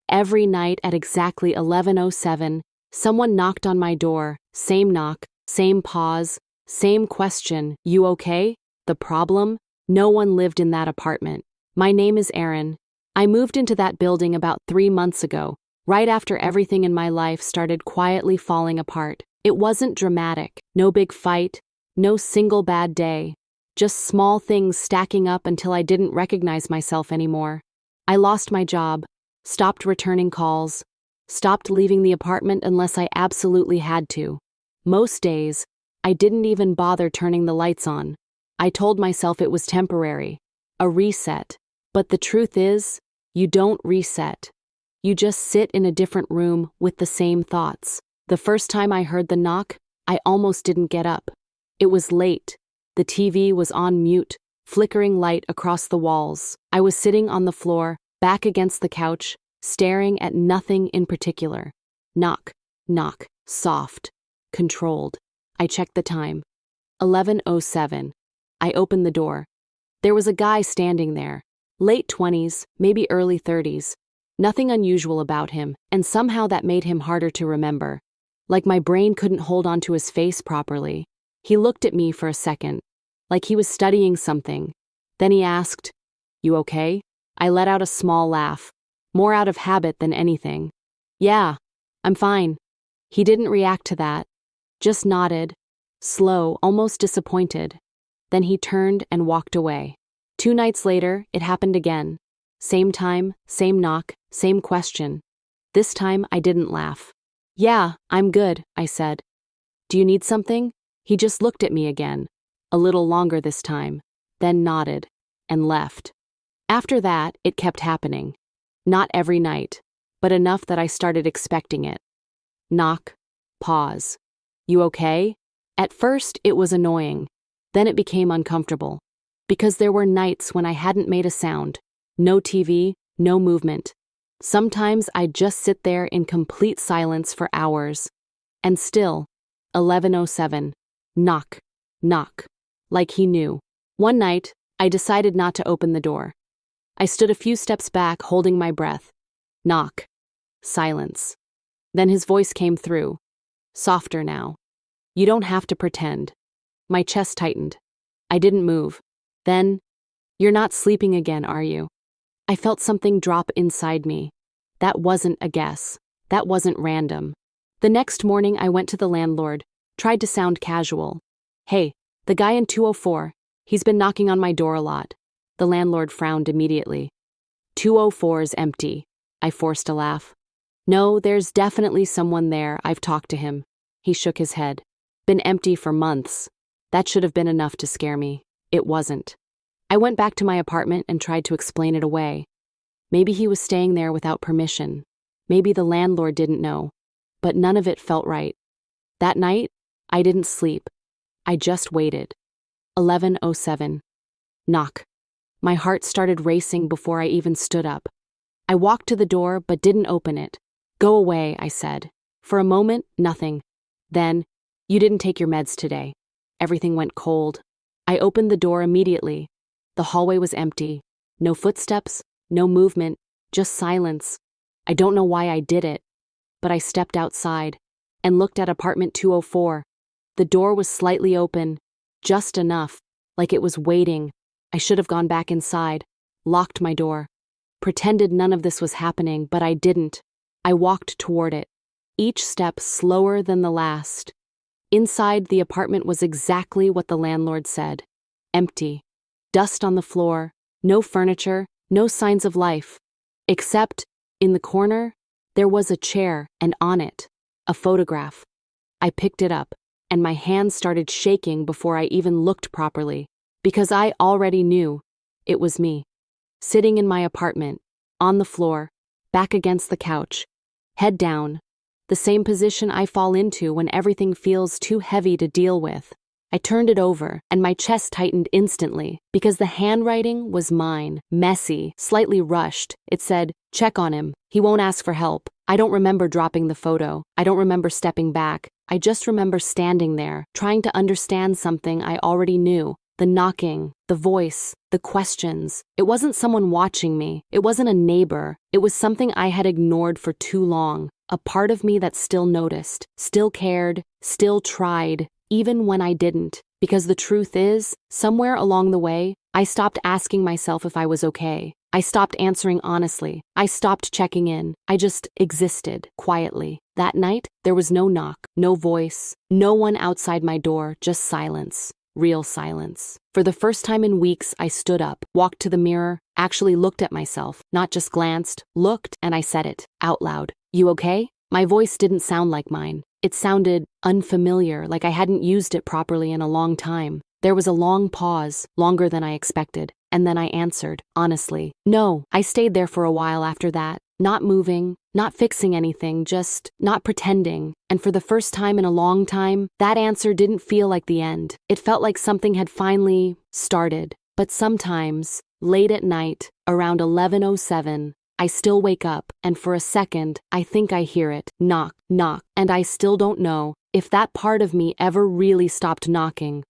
Every night at exactly 11:07, someone knocked on my door. Same knock, same pause, same question. You okay? The problem? No one lived in that apartment. My name is Aaron. I moved into that building about 3 months ago, right after everything in my life started quietly falling apart. It wasn't dramatic, no big fight, no single bad day, just small things stacking up until I didn't recognize myself anymore. I lost my job, stopped returning calls, stopped leaving the apartment unless I absolutely had to. Most days, I didn't even bother turning the lights on. I told myself it was temporary, a reset. But the truth is, you don't reset. You just sit in a different room with the same thoughts. The first time I heard the knock, I almost didn't get up. It was late. The TV was on mute, flickering light across the walls. I was sitting on the floor, back against the couch, staring at nothing in particular. Knock, knock, soft, controlled. I checked the time. 11:07. I opened the door. There was a guy standing there, late 20s, maybe early 30s. Nothing unusual about him, and somehow that made him harder to remember. Like my brain couldn't hold onto his face properly. He looked at me for a second, like he was studying something. Then he asked, "You okay?" I let out a small laugh, more out of habit than anything. "Yeah, I'm fine." He didn't react to that, just nodded, slow, almost disappointed. Then he turned and walked away. 2 nights later, it happened again. Same time, same knock, same question. This time, I didn't laugh. "Yeah, I'm good," I said. "Do you need something?" He just looked at me again, a little longer this time, then nodded, and left. After that, it kept happening. Not every night, but enough that I started expecting it. Knock, pause. "You okay?" At first, it was annoying. Then it became uncomfortable. Because there were nights when I hadn't made a sound. No TV, no movement. Sometimes I'd just sit there in complete silence for hours. And still, 11:07. Knock, knock. Like he knew. One night, I decided not to open the door. I stood a few steps back, holding my breath. Knock. Silence. Then his voice came through. Softer now. "You don't have to pretend." My chest tightened. I didn't move. Then, "You're not sleeping again, are you?" I felt something drop inside me. That wasn't a guess. That wasn't random. The next morning, I went to the landlord, tried to sound casual. "Hey, the guy in 204, he's been knocking on my door a lot." The landlord frowned immediately. 204's empty. I forced a laugh. "No, there's definitely someone there. I've talked to him." He shook his head. "Been empty for months." That should have been enough to scare me. It wasn't. I went back to my apartment and tried to explain it away. Maybe he was staying there without permission. Maybe the landlord didn't know. But none of it felt right. That night, I didn't sleep. I just waited. 11:07. Knock. My heart started racing before I even stood up. I walked to the door but didn't open it. "Go away," I said. For a moment, nothing. Then, "You didn't take your meds today." Everything went cold. I opened the door immediately. The hallway was empty. No footsteps, no movement, just silence. I don't know why I did it, but I stepped outside and looked at apartment 204. The door was slightly open, just enough, like it was waiting. I should have gone back inside, locked my door, pretended none of this was happening, but I didn't. I walked toward it, each step slower than the last. Inside, the apartment was exactly what the landlord said. Empty. Dust on the floor, no furniture, no signs of life. Except, in the corner, there was a chair, and on it, a photograph. I picked it up, and my hands started shaking before I even looked properly, because I already knew it was me. Sitting in my apartment, on the floor, back against the couch, head down, the same position I fall into when everything feels too heavy to deal with. I turned it over, and my chest tightened instantly, because the handwriting was mine, messy, slightly rushed. It said, "Check on him. He won't ask for help." I don't remember dropping the photo. I don't remember stepping back. I just remember standing there, trying to understand something I already knew. The knocking, the voice, the questions. It wasn't someone watching me. It wasn't a neighbor. It was something I had ignored for too long. A part of me that still noticed, still cared, still tried, even when I didn't. Because the truth is, somewhere along the way, I stopped asking myself if I was okay. I stopped answering honestly. I stopped checking in. I just existed, quietly. That night, there was no knock, no voice, no one outside my door, just silence. Real silence. For the first time in weeks, I stood up, walked to the mirror, actually looked at myself, not just glanced, looked, and I said it, out loud. You okay? My voice didn't sound like mine. It sounded unfamiliar, like I hadn't used it properly in a long time. There was a long pause, longer than I expected, and then I answered, honestly. No, I stayed there for a while after that, not moving, not fixing anything, just not pretending. And for the first time in a long time, that answer didn't feel like the end. It felt like something had finally started. But sometimes, late at night, around 11:07, I still wake up, and for a second, I think I hear it, knock, knock, and I still don't know if that part of me ever really stopped knocking